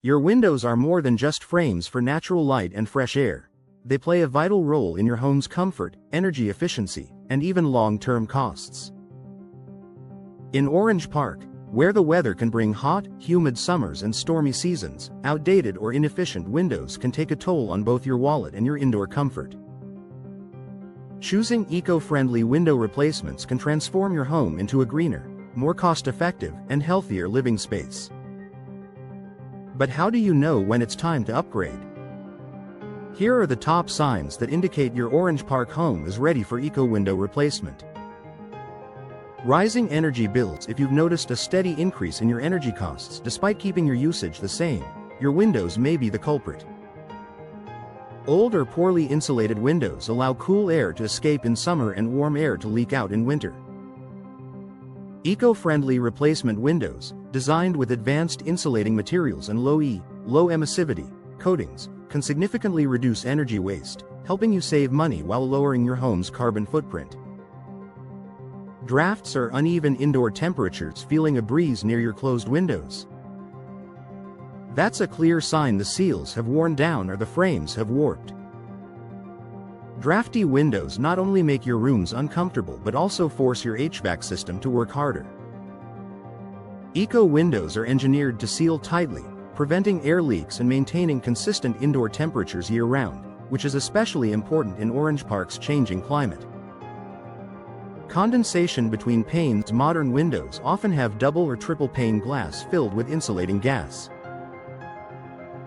Your windows are more than just frames for natural light and fresh air. They play a vital role in your home's comfort, energy efficiency, and even long-term costs. In Orange Park, where the weather can bring hot, humid summers and stormy seasons, outdated or inefficient windows can take a toll on both your wallet and your indoor comfort. Choosing eco-friendly window replacements can transform your home into a greener, more cost-effective, and healthier living space. But how do you know when it's time to upgrade? Here are the top signs that indicate your Orange Park home is ready for eco-window replacement. Rising energy bills. If you've noticed a steady increase in your energy costs despite keeping your usage the same, your windows may be the culprit. Old or poorly insulated windows allow cool air to escape in summer and warm air to leak out in winter. Eco-friendly replacement windows, designed with advanced insulating materials and low emissivity coatings, can significantly reduce energy waste, helping you save money while lowering your home's carbon footprint. Drafts or uneven indoor temperatures. Feeling a breeze near your closed windows? That's a clear sign the seals have worn down or the frames have warped. Drafty windows not only make your rooms uncomfortable but also force your HVAC system to work harder. Eco windows are engineered to seal tightly, preventing air leaks and maintaining consistent indoor temperatures year-round, which is especially important in Orange Park's changing climate. Condensation between panes. Modern windows often have double or triple pane glass filled with insulating gas.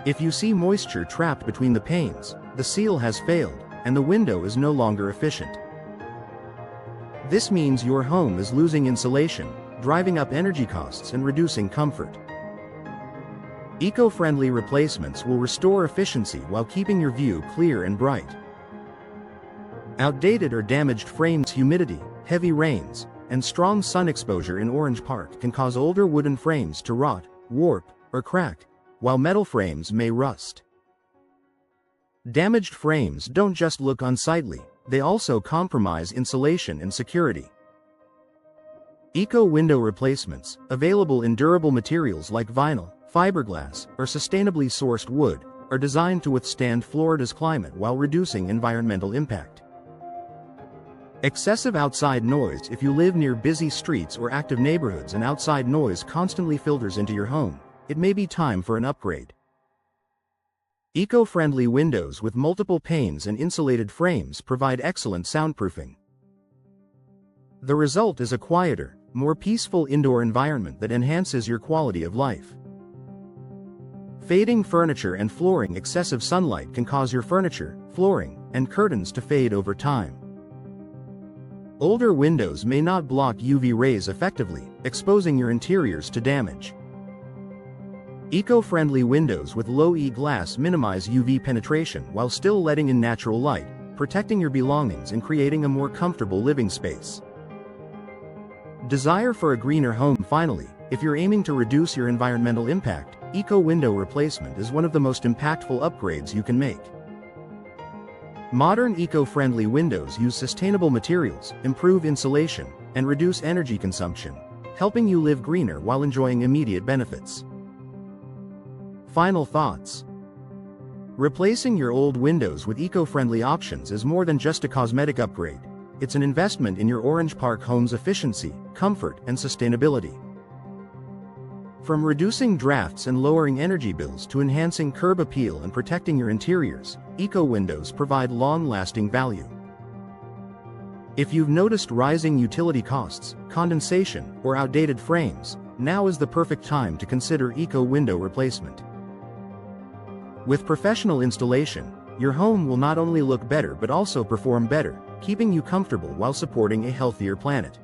If you see moisture trapped between the panes, the seal has failed, and the window is no longer efficient. This means your home is losing insulation, driving up energy costs and reducing comfort. Eco-friendly replacements will restore efficiency while keeping your view clear and bright. Outdated or damaged frames. Humidity, heavy rains, and strong sun exposure in Orange Park can cause older wooden frames to rot, warp, or crack, while metal frames may rust. Damaged frames don't just look unsightly, they also compromise insulation and security. Eco-window replacements, available in durable materials like vinyl, fiberglass, or sustainably sourced wood, are designed to withstand Florida's climate while reducing environmental impact. Excessive outside noise. If you live near busy streets or active neighborhoods and outside noise constantly filters into your home, it may be time for an upgrade. Eco-friendly windows with multiple panes and insulated frames provide excellent soundproofing. The result is a quieter, more peaceful indoor environment that enhances your quality of life. Fading furniture and flooring. Excessive sunlight can cause your furniture, flooring, and curtains to fade over time. Older windows may not block UV rays effectively, exposing your interiors to damage. Eco-friendly windows with low-E glass minimize UV penetration while still letting in natural light, protecting your belongings and creating a more comfortable living space. Desire for a greener home. Finally, if you're aiming to reduce your environmental impact, eco-window replacement is one of the most impactful upgrades you can make. Modern eco-friendly windows use sustainable materials, improve insulation, and reduce energy consumption, helping you live greener while enjoying immediate benefits. Final thoughts. Replacing your old windows with eco-friendly options is more than just a cosmetic upgrade. It's an investment in your Orange Park home's efficiency, comfort, and sustainability. From reducing drafts and lowering energy bills to enhancing curb appeal and protecting your interiors, eco-windows provide long-lasting value. If you've noticed rising utility costs, condensation, or outdated frames, now is the perfect time to consider eco-window replacement. With professional installation, your home will not only look better but also perform better, keeping you comfortable while supporting a healthier planet.